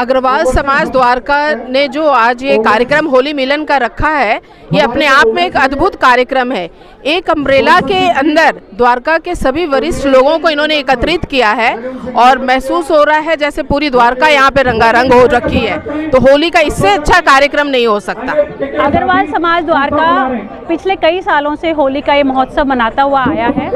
अग्रवाल समाज द्वारका ने जो आज ये कार्यक्रम होली मिलन का रखा है, ये अपने आप में एक अद्भुत कार्यक्रम है। एक अम्ब्रेला के अंदर द्वारका के सभी वरिष्ठ लोगों को इन्होंने एकत्रित किया है और महसूस हो रहा है जैसे पूरी द्वारका यहाँ पे रंगारंग हो रखी है। तो होली का इससे अच्छा कार्यक्रम नहीं हो सकता। अग्रवाल समाज द्वारका पिछले कई सालों से होली का ये महोत्सव मनाता हुआ आया है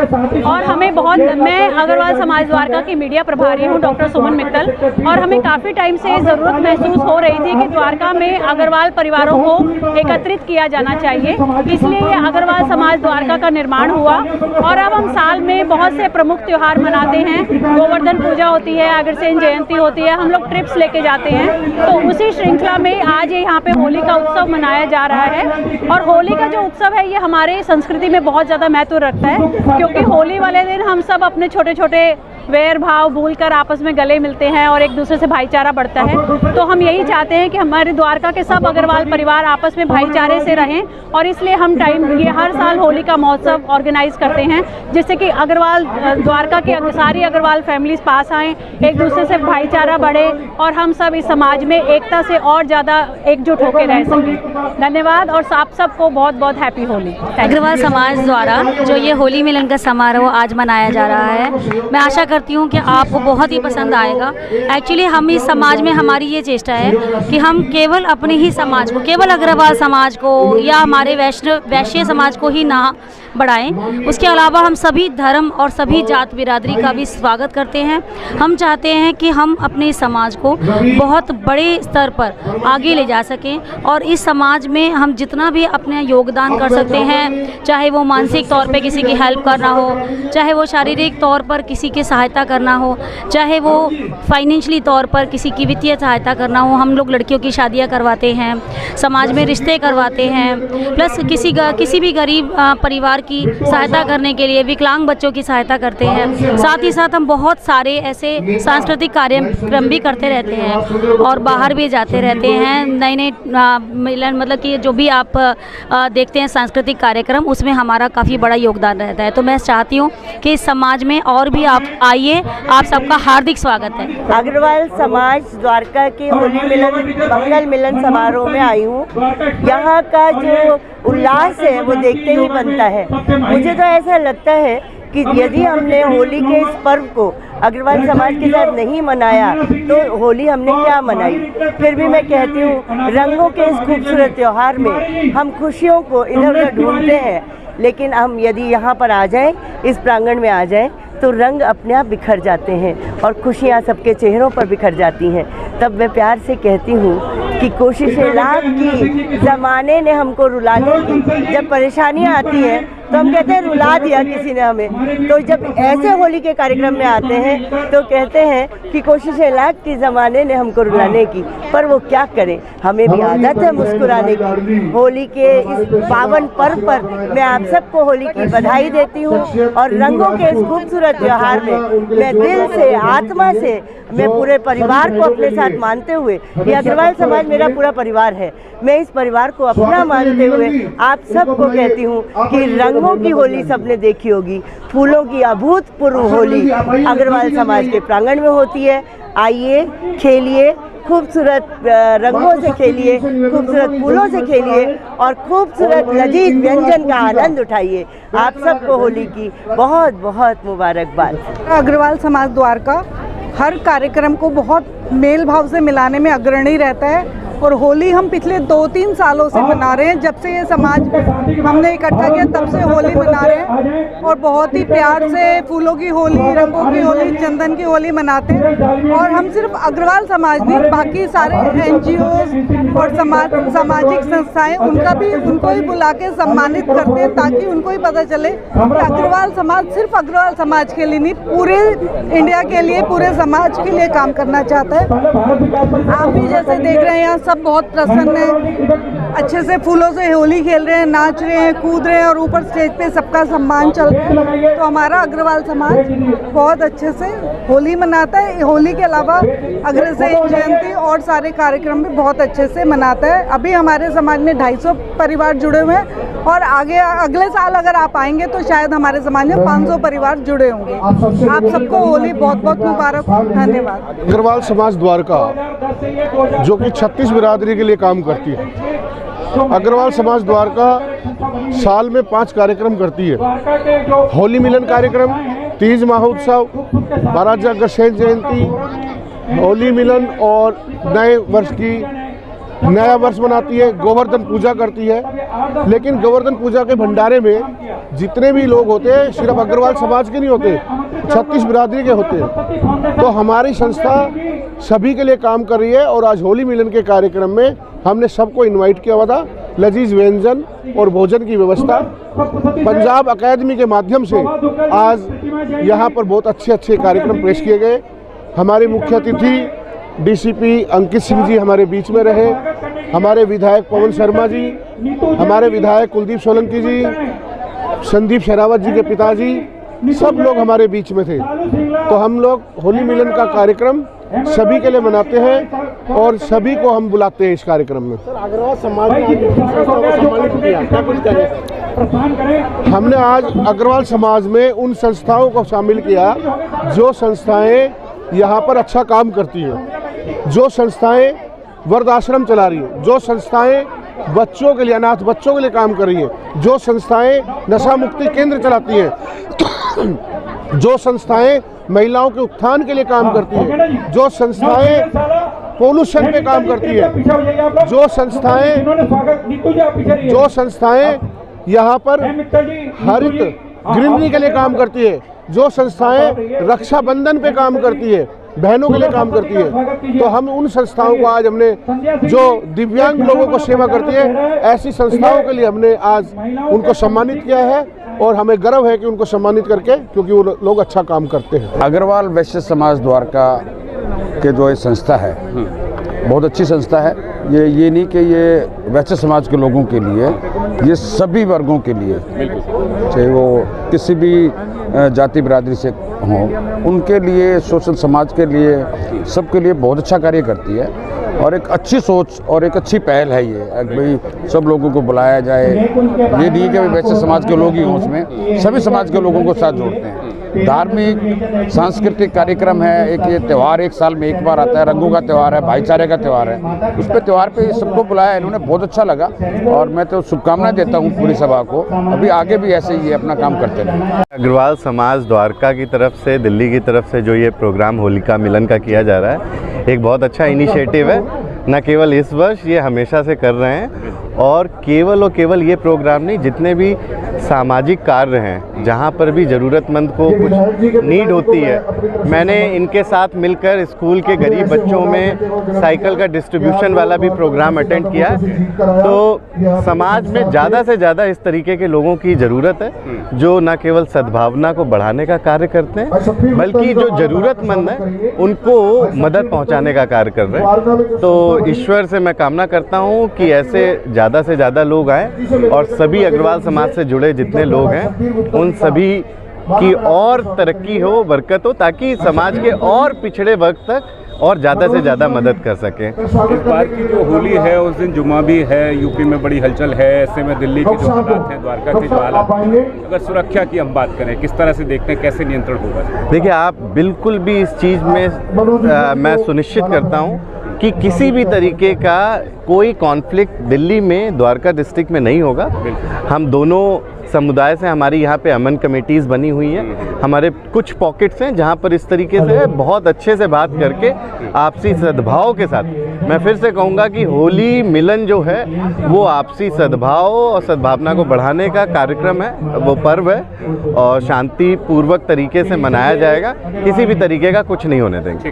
और हमें मैं अग्रवाल समाज द्वारका की मीडिया प्रभारी हूँ डॉक्टर सुमन मित्तल, और हमें काफ़ी टाइम से ज़रूरत महसूस हो रही थी कि द्वारका में अग्रवाल परिवारों को एकत्रित किया जाना चाहिए। इसलिए ये अग्रवाल समाज द्वारका का निर्माण हुआ और अब हम साल में बहुत से प्रमुख त्यौहार मनाते हैं। गोवर्धन पूजा होती है, अग्रसेन जयंती होती है, हम लोग ट्रिप्स लेके जाते हैं। तो उसी श्रृंखला में आज यहाँ पे होली का उत्सव मनाया जा रहा है और होली का जो उत्सव है ये हमारे संस्कृति में बहुत ज़्यादा महत्व रखता है, क्योंकि होली वाले दिन हम सब अपने छोटे छोटे वैर भाव भूलकर आपस में गले मिलते हैं और एक दूसरे से भाईचारा बढ़ता है। तो हम यही चाहते हैं कि हमारे द्वारका के सब अग्रवाल परिवार आपस में भाईचारे से रहें और इसलिए हम ये हर साल होली का महोत्सव ऑर्गेनाइज करते हैं, जिससे कि अग्रवाल द्वारका की सारी अग्रवाल फैमिलीज पास आएँ, एक दूसरे से भाईचारा बढ़े और हम सब इस समाज में एकता से और ज़्यादा एकजुट होकर रह सकें। धन्यवाद और आप सबको बहुत बहुत हैप्पी होली। अग्रवाल समाज द्वारा जो ये होली मिलन का समारोह आज मनाया जा रहा है, मैं आशा करती हूँ कि आपको बहुत ही पसंद आएगा। एक्चुअली हम इस समाज में हमारी ये चेष्टा है कि हम केवल अपने ही समाज को, केवल अग्रवाल समाज को या हमारे वैश्य समाज को ही ना बढ़ाएं, उसके अलावा हम सभी धर्म और सभी जात बिरादरी का भी स्वागत करते हैं। हम चाहते हैं कि हम अपने समाज को बहुत बड़े स्तर पर आगे ले जा सकें और इस समाज में हम जितना भी अपना योगदान कर सकते हैं, चाहे वो मानसिक तौर पे किसी की हेल्प करना हो, चाहे वो शारीरिक तौर पर किसी की सहायता करना हो, चाहे वो फाइनेंशियली तौर पर किसी की वित्तीय सहायता करना हो। हम लोग लड़कियों की शादियाँ करवाते हैं, समाज में रिश्ते करवाते हैं, प्लस किसी भी गरीब परिवार की सहायता करने के लिए विकलांग बच्चों की सहायता करते हैं। साथ ही साथ हम बहुत सारे ऐसे सांस्कृतिक कार्यक्रम भी करते रहते हैं और बाहर भी जाते रहते हैं। नए नए मिलन मतलब कि जो भी आप देखते हैं सांस्कृतिक कार्यक्रम, उसमें हमारा काफ़ी बड़ा योगदान रहता है। तो मैं चाहती हूँ कि इस समाज में और भी आप आइए, आप सबका हार्दिक स्वागत है। अग्रवाल समाज द्वारका के होली मिलन मंगल मिलन समारोह में आई हूँ। यहाँ का जो उल्लास है वो देखते ही बनता है। मुझे तो ऐसा लगता है कि यदि हमने होली के इस पर्व को अग्रवाल समाज के साथ नहीं मनाया तो होली हमने क्या मनाई। फिर भी मैं कहती हूँ, रंगों के इस खूबसूरत त्यौहार में हम खुशियों को इधर उधर ढूंढते हैं, लेकिन हम यदि यहाँ पर आ जाएं, इस प्रांगण में आ जाएं, तो रंग अपने आप बिखर जाते हैं और खुशियाँ सबके चेहरों पर बिखर जाती हैं। तब मैं प्यार से कहती हूँ कि कोशिशें लाख की, ज़माने ने हमको रुलाने की। जब परेशानियाँ आती हैं तो हम कहते हैं रुला दिया किसी ने हमें, तो जब ऐसे होली के कार्यक्रम में आते हैं तो कहते हैं कि कोशिशें लाख की, ज़माने ने हमको रुलाने की। पर वो क्या करें, हमें भी आदत है मुस्कुराने की। होली के इस पावन पर्व पर मैं आप सबको होली की बधाई देती हूँ और रंगों के इस खूबसूरत त्यौहार में मैं दिल से, आत्मा से, मैं पूरे परिवार को अपने साथ मानते हुए, ये अग्रवाल समाज मेरा पूरा परिवार है, मैं इस परिवार को अपना मानते हुए आप सबको कहती हूँ कि रंगों की होली सबने देखी होगी, फूलों की अभूतपूर्व होली अग्रवाल समाज के प्रांगण में होती है। आइए, खेलिए, खूबसूरत रंगों से खेलिए, खूबसूरत फूलों से खेलिए और खूबसूरत लजीज व्यंजन का आनंद उठाइए। आप सबको होली की बहुत बहुत मुबारकबाद। अग्रवाल समाज द्वारका हर कार्यक्रम को बहुत मेल भाव से मिलाने में अग्रणी रहता है और होली हम पिछले 2-3 सालों से मना रहे हैं। जब से ये समाज हमने इकट्ठा किया तब से होली मना रहे हैं और बहुत ही प्यार से फूलों की होली, रंगों की होली, चंदन की होली मनाते हैं। और हम सिर्फ अग्रवाल समाज नहीं, बाकी सारे NGOs और सामाजिक संस्थाएं उनको ही बुला के सम्मानित करते हैं, ताकि उनको ही पता चले कि अग्रवाल समाज सिर्फ अग्रवाल समाज के लिए नहीं, पूरे इंडिया के लिए, पूरे समाज के लिए काम करना चाहता है। आप भी जैसे देख रहे हैं यहाँ सब बहुत प्रसन्न है, अच्छे से फूलों से होली खेल रहे हैं, नाच रहे हैं, कूद रहे हैं और ऊपर स्टेज पे सबका सम्मान चल रहा है। तो हमारा अग्रवाल समाज बहुत अच्छे से होली मनाता है। होली के अलावा अग्रसेन जयंती और सारे कार्यक्रम भी बहुत अच्छे से मनाता है। अभी हमारे समाज में 250 परिवार जुड़े हुए हैं और आगे अगले साल अगर आप आएंगे तो शायद हमारे समाज में 500 परिवार जुड़े होंगे। आप सबको होली बहुत बहुत मुबारक। धन्यवाद। अग्रवाल समाज द्वारका जो कि 36 बिरादरी के लिए काम करती है, अग्रवाल समाज द्वारका साल में 5 कार्यक्रम करती है। होली मिलन कार्यक्रम, तीज महोत्सव, महाराजा अग्रसेन जयंती, होली मिलन और नए वर्ष की नया वर्ष मनाती है, गोवर्धन पूजा करती है। लेकिन गोवर्धन पूजा के भंडारे में जितने भी लोग होते हैं सिर्फ अग्रवाल समाज के नहीं होते, 36 बिरादरी के होते हैं। तो हमारी संस्था सभी के लिए काम कर रही है और आज होली मिलन के कार्यक्रम में हमने सबको इनवाइट किया हुआ था। लजीज व्यंजन और भोजन की व्यवस्था पंजाब अकेडमी के माध्यम से आज यहाँ पर बहुत अच्छे कार्यक्रम पेश किए गए। हमारे मुख्य अतिथि डीसीपी अंकित सिंह जी हमारे बीच में रहे, हमारे विधायक पवन शर्मा जी, हमारे विधायक कुलदीप सोलंकी जी, संदीप शेरावत जी के पिताजी, सब लोग हमारे बीच में थे। तो हम लोग होली मिलन का कार्यक्रम सभी के लिए मनाते हैं और सभी को हम बुलाते हैं इस कार्यक्रम में। अग्रवाल समाज हमने आज अग्रवाल समाज में उन संस्थाओं को शामिल किया जो संस्थाएं यहाँ पर अच्छा काम करती हैं, जो संस्थाएं वृद्धाश्रम चला रही हैं, जो संस्थाएं बच्चों के लिए, अनाथ बच्चों के लिए काम कर रही हैं, जो संस्थाएं नशा मुक्ति केंद्र चलाती हैं, जो संस्थाएं महिलाओं के उत्थान के लिए काम करती हैं, जो संस्थाएं पोल्यूशन पे काम करती है, जो संस्थाएं यहाँ पर हरित ग्रीनरी के लिए काम करती है, जो संस्थाएं रक्षाबंधन पे काम करती है, बहनों के लिए काम करती है। तो हम उन संस्थाओं को आज हमने, जो दिव्यांग लोगों को सेवा करती है, ऐसी संस्थाओं के लिए हमने आज उनको सम्मानित किया है और हमें गर्व है कि उनको सम्मानित करके, क्योंकि वो लोग अच्छा काम करते हैं। अग्रवाल वैश्य समाज द्वारका के जो ये संस्था है बहुत अच्छी संस्था है। ये नहीं कि ये वैश्य समाज के लोगों के लिए, ये सभी वर्गों के लिए, चाहे वो किसी भी जाति बिरादरी से हों, उनके लिए, शोषण समाज के लिए, सबके लिए बहुत अच्छा कार्य करती है। और एक अच्छी सोच और एक अच्छी पहल है ये, भाई सब लोगों को बुलाया जाए। ये नहीं कि वैसे समाज के लोग ही हों, उसमें सभी समाज के लोगों को साथ जोड़ते हैं। धार्मिक सांस्कृतिक कार्यक्रम है, एक ये त्यौहार एक साल में एक बार आता है, रंगों का त्यौहार है, भाईचारे का त्यौहार है। उस पर त्यौहार पे सबको बुलाया, इन्होंने बहुत अच्छा लगा और मैं तो शुभकामनाएं देता हूँ पूरी सभा को। अभी आगे भी ऐसे ही अपना काम करते रहें। अग्रवाल समाज द्वारका की तरफ से, दिल्ली की तरफ से जो ये प्रोग्राम होलिका मिलन का किया जा रहा है, एक बहुत अच्छा इनिशिएटिव है। न केवल इस वर्ष, ये हमेशा से कर रहे हैं और केवल ये प्रोग्राम नहीं, जितने भी सामाजिक कार्य हैं, जहाँ पर भी ज़रूरतमंद को कुछ नीड होती है, मैंने इनके साथ मिलकर स्कूल के गरीब बच्चों में साइकिल का डिस्ट्रीब्यूशन वाला भी प्रोग्राम अटेंड किया है। तो समाज में ज़्यादा से ज़्यादा इस तरीके के लोगों की ज़रूरत है, जो न केवल सद्भावना को बढ़ाने का कार्य करते हैं, बल्कि जो ज़रूरतमंद हैं उनको मदद पहुँचाने का कार्य कर रहे हैं। तो ईश्वर से मैं कामना करता हूँ कि ऐसे ज़्यादा से ज़्यादा लोग आएँ और सभी अग्रवाल समाज से जुड़े जितने लोग हैं उन सभी की और तरक्की हो, बरकत हो, ताकि समाज के और पिछड़े वर्ग तक और ज़्यादा से ज़्यादा मदद कर सकें। इस बार की जो होली है उस दिन जुम्मा भी है, यूपी में बड़ी हलचल है। ऐसे में दिल्ली के जो हालात हैं, द्वारका के जो हालात हैं, अगर सुरक्षा की हम बात करें, किस तरह से देखते हैं, कैसे नियंत्रण होगा? देखिए, आप बिल्कुल भी इस चीज़ में मैं सुनिश्चित करता हूँ कि किसी भी तरीके का कोई कॉन्फ्लिक्ट दिल्ली में, द्वारका डिस्ट्रिक्ट में नहीं होगा। हम दोनों समुदाय से, हमारी यहाँ पे अमन कमेटीज़ बनी हुई हैं। हमारे कुछ पॉकेट्स हैं जहाँ पर इस तरीके से बहुत अच्छे से बात करके आपसी सद्भाव के साथ, मैं फिर से कहूँगा कि होली मिलन जो है वो आपसी सद्भाव और सद्भावना को बढ़ाने का कार्यक्रम है, वो पर्व है और शांतिपूर्वक तरीके से मनाया जाएगा। किसी भी तरीके का कुछ नहीं होने देंगे।